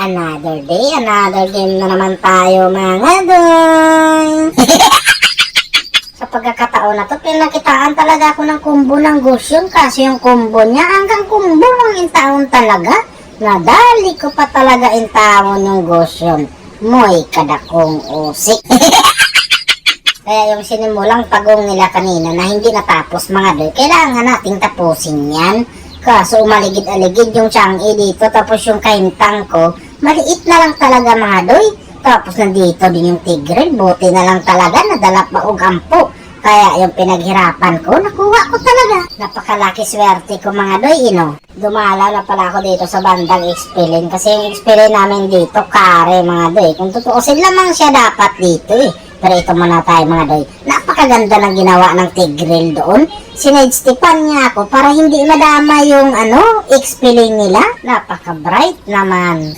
Another day, another game na naman tayo mga doy. Sa pagkakataon na to, pinakitaan talaga ako ng combo ng Gosyon kasi yung combo niya hanggang combo ng intaon talaga. Nadali ko pa talaga intaon yung Gosyon. Moy kadakong usik. Kaya yung sinimulang pagong nila kanina na hindi natapos mga doy, kailangan nating tapusin yan. Kaso umaligid-aligid yung Chang'e dito, tapos yung kahintang ko, maliit na lang talaga mga doy. Tapos nandito din yung Tigreal, buti na lang talaga, nadala pa og ampo. Kaya yung pinaghirapan ko, nakuha ko talaga. Napakalaki swerte ko mga doy, Dumala na pala ako dito sa bandang Expelin, kasi yung Expelin namin dito, kare mga doy. Kung tutuusin lamang siya dapat dito Pero ito muna tayo mga doy. Napakaganda ng ginawa ng Tigreal doon. Sinidestipan niya ako para hindi madama yung Expelin nila. Napaka-bright naman.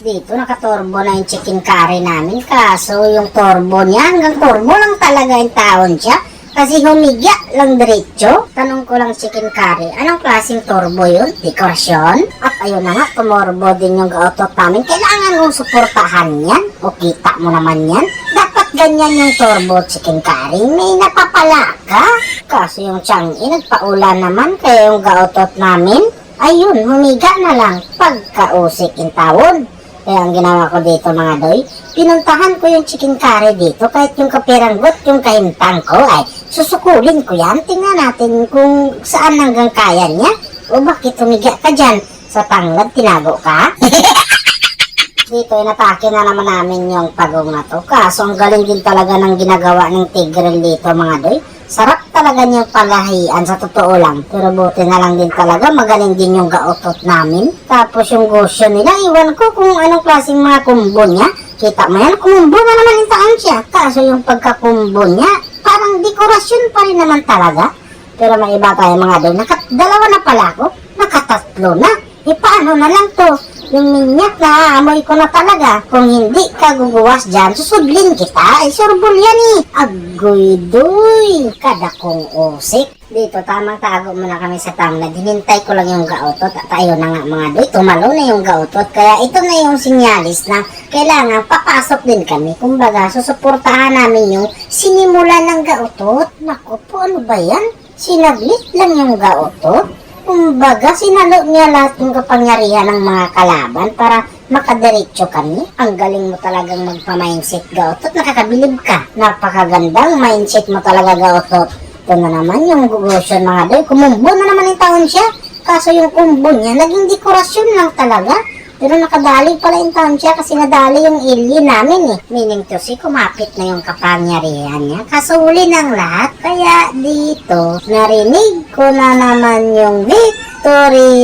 Dito nakaturbo na yung chicken curry namin. Kaso yung turbo niya, hanggang turbo lang talaga yung taon siya. Kasi humigya lang diretso. Tanong ko lang chicken curry, anong klaseng turbo yun? Dekorasyon? At ayun na nga, tumorbo din yung gautot namin. Kailangan mong suportahan yan. O kita mo naman yan. Dapat ganyan yung turbo chicken curry. May napapala ka. Kasi yung Chang'e nagpaula naman. Kaya yung gautot namin, ayun, humiga na lang pagkausik yung tawon. Kaya ang ginawa ko dito mga doy, pinuntahan ko yung chicken curry dito. Kahit yung kapiranggot, yung kahintang ko, ay susukulin ko yan. Tingnan natin kung saan hanggang kaya niya. O bakit tumiga ka dyan? Sa tanglad, tinago ka? Dito, inatake na naman namin yung pagong na to. Kaso ang galing din talaga ng ginagawa ng Tigreal dito mga doy. Sarap talaga niyang palahian sa totoo lang. Pero buti na lang din talaga, magaling din yung gautot namin. Tapos yung Gosyon nila, iwan ko kung anong klaseng mga kumbo niya. Kita mo yan, kumbo na naman yung taon siya. Kaso yung pagkakumbo niya, parang dekorasyon pa rin naman talaga. Pero may iba tayo mga doy. Dalawa na pala ako, nakatatlo na. Paano na lang to? Yung minyak na amoy ko na talaga. Kung hindi ka guguwas dyan, susudlin kita. Ay, surbol yan Agoy doy. Kadakong usik. Dito, tamang tago muna kami sa tanglad. Hinintay ko lang yung gautot. At ayun na nga mga doy, tumalo na yung gautot. Kaya ito na yung sinyalis na kailangan papasok din kami. Kumbaga, susuportahan namin yung sinimulan ng gautot. Naku po, ano ba yan? Sinaglit lang yung gautot. Kumbaga, sinalo niya lahat yung kapangyarihan ng mga kalaban para makadiretso kami. Ang galing mo talagang magpa-mindset, gautot. Nakakabilib ka. Napakagandang mindset mo talaga, gautot. Ito na naman yung Gosyon mga doy. Kumumbo na naman yung taon siya. Kaso yung kumbo niya, naging dekorasyon lang talaga. Pero nakadali pala yung taon siya kasi nadali yung alien namin Meaning to say, kumapit na yung kapangyarihan niya. Kaso huli ng lahat. Kaya dito, narinig ko na naman yung victory.